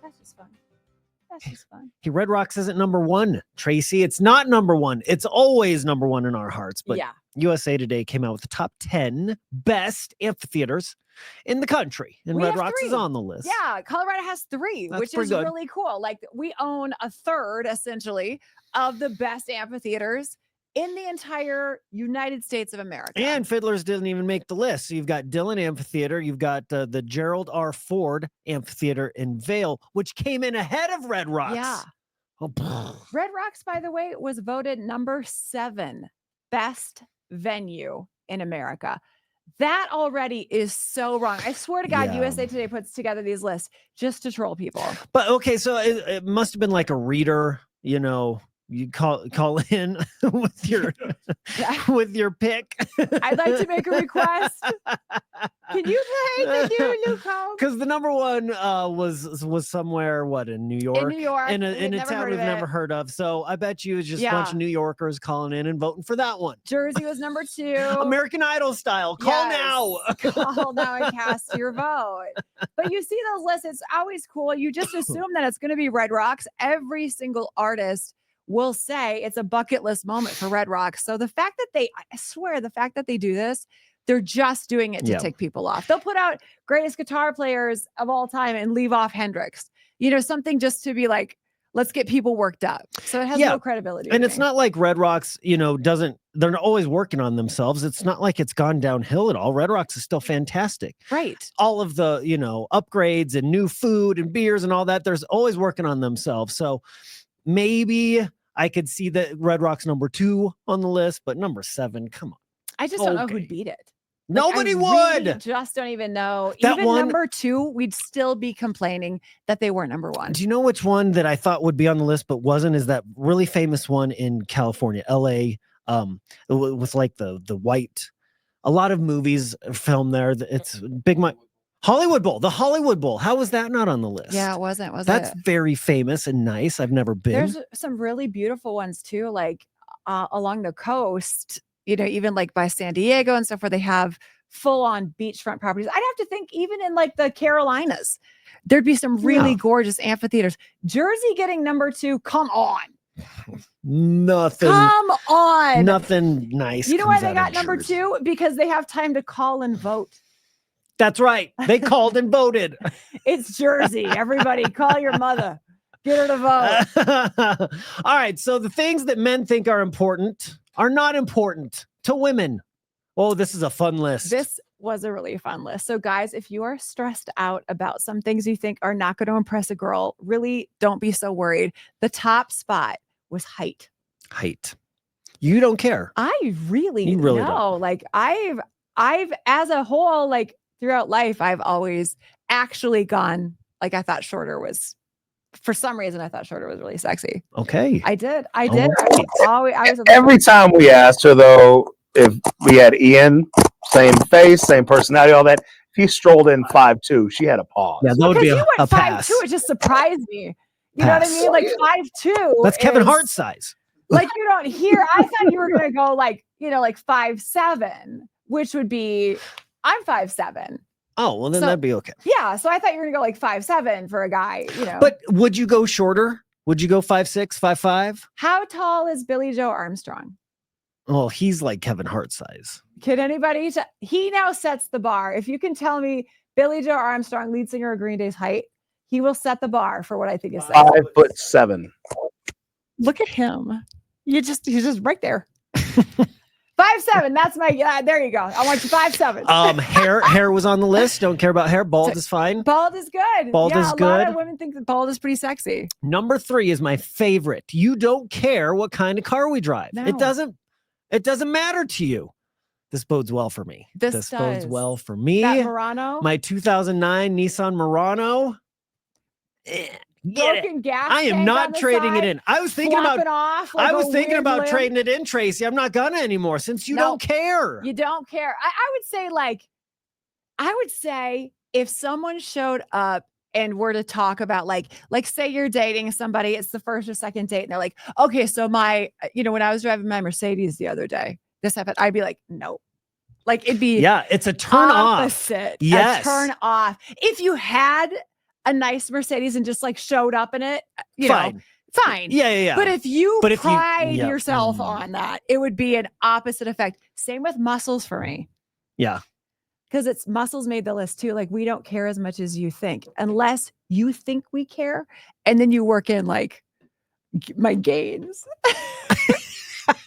That's just fun. That's just fun. Red Rocks isn't number one, Tracy. It's not number one. It's always number one in our hearts. But yeah. USA Today came out with the top 10 best amphitheaters in the country. And Red Rocks is on the list. Yeah, Colorado has 3, which is really cool. Like, we own a third, essentially, of the best amphitheaters in the entire United States of America. And Fiddlers didn't even make the list. So you've got Dillon Amphitheater. You've got the Gerald R. Ford Amphitheater in Vail, which came in ahead of Red Rocks. Yeah. Oh, Red Rocks, by the way, was voted number 7 best venue in America. That already is so wrong. I swear to God, USA Today puts together these lists just to troll people. But okay, so it must have been like a reader, you know, you call in with your pick. I'd like to make a request. Can you play the new call? Because the number one was somewhere in New York? In New York, in a town we've never heard of. So I bet you it's just a bunch of New Yorkers calling in and voting for that one. Jersey was number 2. American Idol style. Call now. Call now and cast your vote. But you see those lists, it's always cool. You just assume that it's going to be Red Rocks. Every single artist will say it's a bucket list moment for Red Rocks. So the fact that they do this, they're just doing it to tick people off. They'll put out greatest guitar players of all time and leave off Hendrix. You know, something just to be like, let's get people worked up. So it has no credibility. And it's not like Red Rocks, you know, they're always working on themselves. It's not like it's gone downhill at all. Red Rocks is still fantastic. Right. All of the, you know, upgrades and new food and beers and all that, there's always working on themselves. So maybe I could see that Red Rocks number 2 on the list, but number 7, come on. I just don't know who'd beat it. Nobody would. Really just don't even know. That even number 2, we'd still be complaining that they weren't number 1. Do you know which one that I thought would be on the list but wasn't? Is that really famous one in California, LA? With like the white. A lot of movies are filmed there. It's big. Hollywood Bowl, the Hollywood Bowl. How was that not on the list? Yeah, it wasn't. That's very famous and nice. I've never been. There's some really beautiful ones too, like along the coast, you know, even like by San Diego and stuff where they have full-on beachfront properties. I'd have to think even in like the Carolinas, there'd be some really gorgeous amphitheaters. Jersey getting number 2, come on. Nothing. Come on. Nothing nice. You know why they got number 2? Because they have time to call and vote. That's right. They called and voted. It's Jersey. Everybody call your mother. Get her to vote. All right. So the things that men think are important are not important to women. Oh, this is a fun list. This was a really fun list. So guys, if you are stressed out about some things you think are not going to impress a girl, really don't be so worried. The top spot was height. Height. You don't care. I really know. Don't. Like I've as a whole, like throughout life, I've always actually gone, like I thought shorter was, for some reason, I thought shorter was really sexy. Okay. I did. Right. Every time we asked her though, if we had Ian, same face, same personality, all that, if he strolled in 5'2", she had a pause. Yeah, that would be a pass. 5'2", it just surprised me. You know what I mean? Like 5'2". That's Kevin Hart size. Like you don't hear. I thought you were gonna go like, you know, like 5'7", which would be, I'm 5'7". Oh, well then that'd be okay. Yeah, so I thought you were gonna go like 5'7" for a guy, you know. But would you go shorter? Would you go 5'6", 5'5"? How tall is Billy Joe Armstrong? Oh, he's like Kevin Hart size. Can anybody? He now sets the bar. If you can tell me Billy Joe Armstrong, lead singer of Green Day's height, he will set the bar for what I think is 5'7". Look at him. He's just right there. 5'7". That's my. There you go. I want you 5'7". Hair was on the list. Don't care about hair. Bald is fine. Bald is good. Bald is good. A lot of women think that bald is pretty sexy. Number 3 is my favorite. You don't care what kind of car we drive. No. It doesn't matter to you. This bodes well for me. This bodes well for me. That Murano. My 2009 Nissan Murano. Broken gas. I am not trading it in. I was thinking about trading it in, Tracy. I'm not gonna anymore since you don't care. You don't care. I would say if someone showed up and were to talk about like say you're dating somebody, it's the first or second date, and they're like, okay, so my, when I was driving my Mercedes the other day, this happened. I'd be like, no. Like it'd be it's a turn off. Yes. A turn off. If you had a nice Mercedes and just like showed up in it, you know, Fine. fine. Yeah. But if you But if you- pride yeah. yourself on that, it would be an opposite effect. Same with muscles for me. Yeah. Because it's muscles made the list too. Like we don't care as much as you think, unless you think we care. And then you work in like my gains.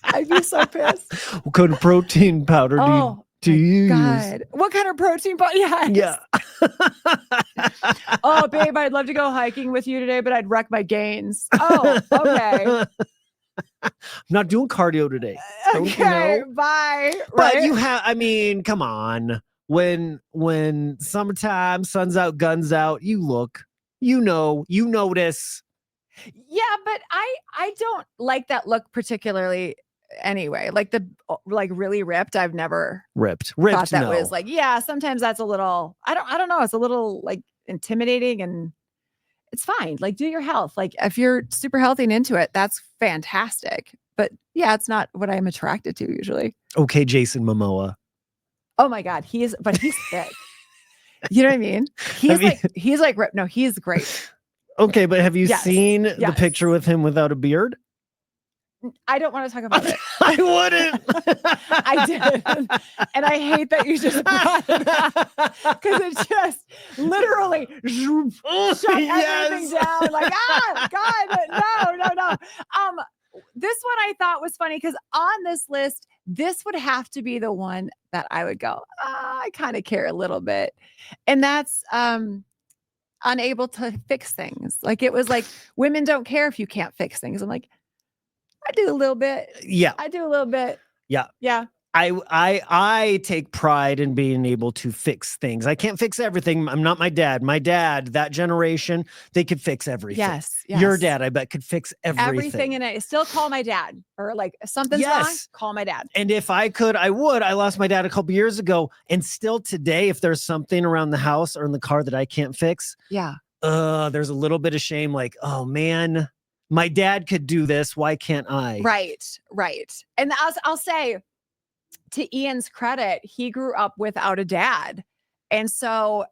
I'd be so pissed. What kind of protein powder do you use? God. What kind of protein powder? Yes. Yeah. Oh, babe, I'd love to go hiking with you today, but I'd wreck my gains. Oh, okay. I'm not doing cardio today. Don't you Okay, know? bye. But Right? you have, I mean, come on. When summertime, sun's out, guns out, you look, you know, you notice. Yeah, but I don't like that look particularly anyway. Like the like really ripped, I've never Ripped. thought that No. was like, yeah, sometimes that's a little, I don't know, it's a little like intimidating, and it's fine. Like do your health. Like if you're super healthy and into it, that's fantastic. But yeah, it's not what I'm attracted to usually. Okay, Jason Momoa. Oh my God, he's thick. You know what I mean? He's like ripped. No, he's great. Okay, but have you Yes, seen the yes. picture with him without a beard? I don't want to talk about it. I wouldn't. I did. And I hate that you just brought it up because it just literally shut everything down. Like, God, no. This one I thought was funny because on this list, this would have to be the one that I would go, I kind of care a little bit. And that's unable to fix things. Like it was like, women don't care if you can't fix things. I'm like, I do a little bit. Yeah. I do a little bit. Yeah. Yeah. I take pride in being able to fix things. I can't fix everything. I'm not my dad. My dad, that generation, they could fix everything. Yes. Your dad, I bet, could fix everything. And I still call my dad, or like if something's wrong, call my dad. And if I could, I would. I lost my dad a couple years ago, and still today, if there's something around the house or in the car that I can't fix, there's a little bit of shame. Like, oh man, my dad could do this. Why can't I? Right. And I'll say, to Ian's credit, he grew up without a dad. And so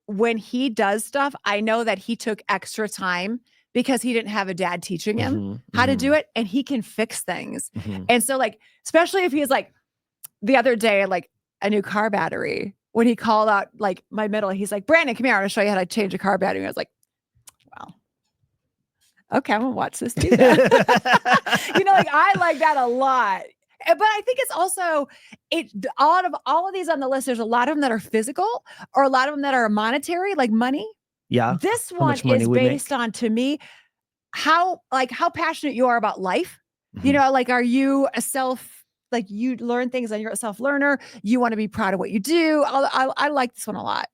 when he does stuff, I know that he took extra time because he didn't have a dad teaching him how to do it, and he can fix things. And so like, especially if he's like the other day, like a new car battery, when he called out like my middle, he's like, Brandon, come here. I want to show you how to change a car battery. And I was like, wow. Okay, I'm gonna watch this do that. You know, like I like that a lot. But I think it's also all of these on the list, there's a lot of them that are physical or a lot of them that are monetary, like money. Yeah. This one is based on, to me, how passionate you are about life. You know, like, are you you learn things and you're a self-learner, you want to be proud of what you do. I like this one a lot.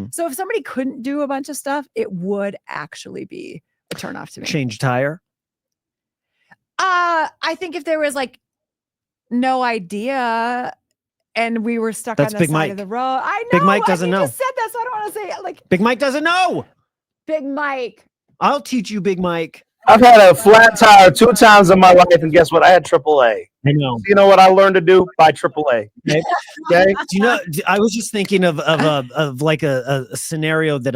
So if somebody couldn't do a bunch of stuff, it would actually be a turnoff to me. Change tire. I think if there was like no idea and we were stuck on the Big side Mike. of the road. I know. Big Mike doesn't know. You just said that, so I don't want to say it. Like Big Mike doesn't know. Big Mike. I'll teach you, Big Mike. I've had a flat tire 2 times in my life, and guess what? I had AAA. I know. You know what I learned to do? Buy AAA. Okay. Do you know? I was just thinking of like a scenario that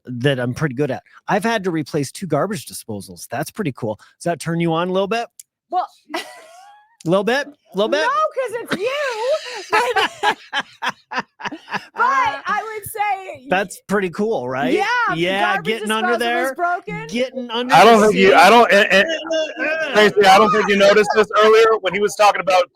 that I'm pretty good at. I've had to replace 2 garbage disposals. That's pretty cool. Does that turn you on a little bit? Well, a little bit. No, because it's you. But I would say that's pretty cool, right? Yeah. Getting under there. Broken. Getting under. I don't think you. I don't. Tracy, I don't think you noticed this earlier when he was talking about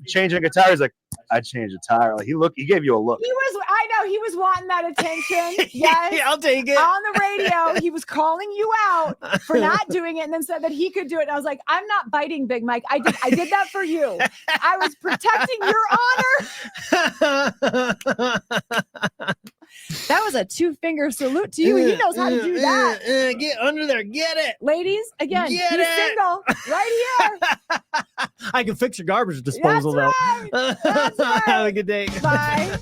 changing a tire. He's like, I changed a tire. Like he gave you a look. I know he was wanting that attention. Yes. I'll take it. On the radio, he was calling you out for not doing it and then said that he could do it. And I was like, I'm not biting, Big Mike. I did that for you. I was protecting your honor. That was a 2-finger salute to you. He knows how to do that. Get under there. Get it. Ladies, again, he's single right here. I can fix your garbage disposal, That's right. Have a good day. Bye.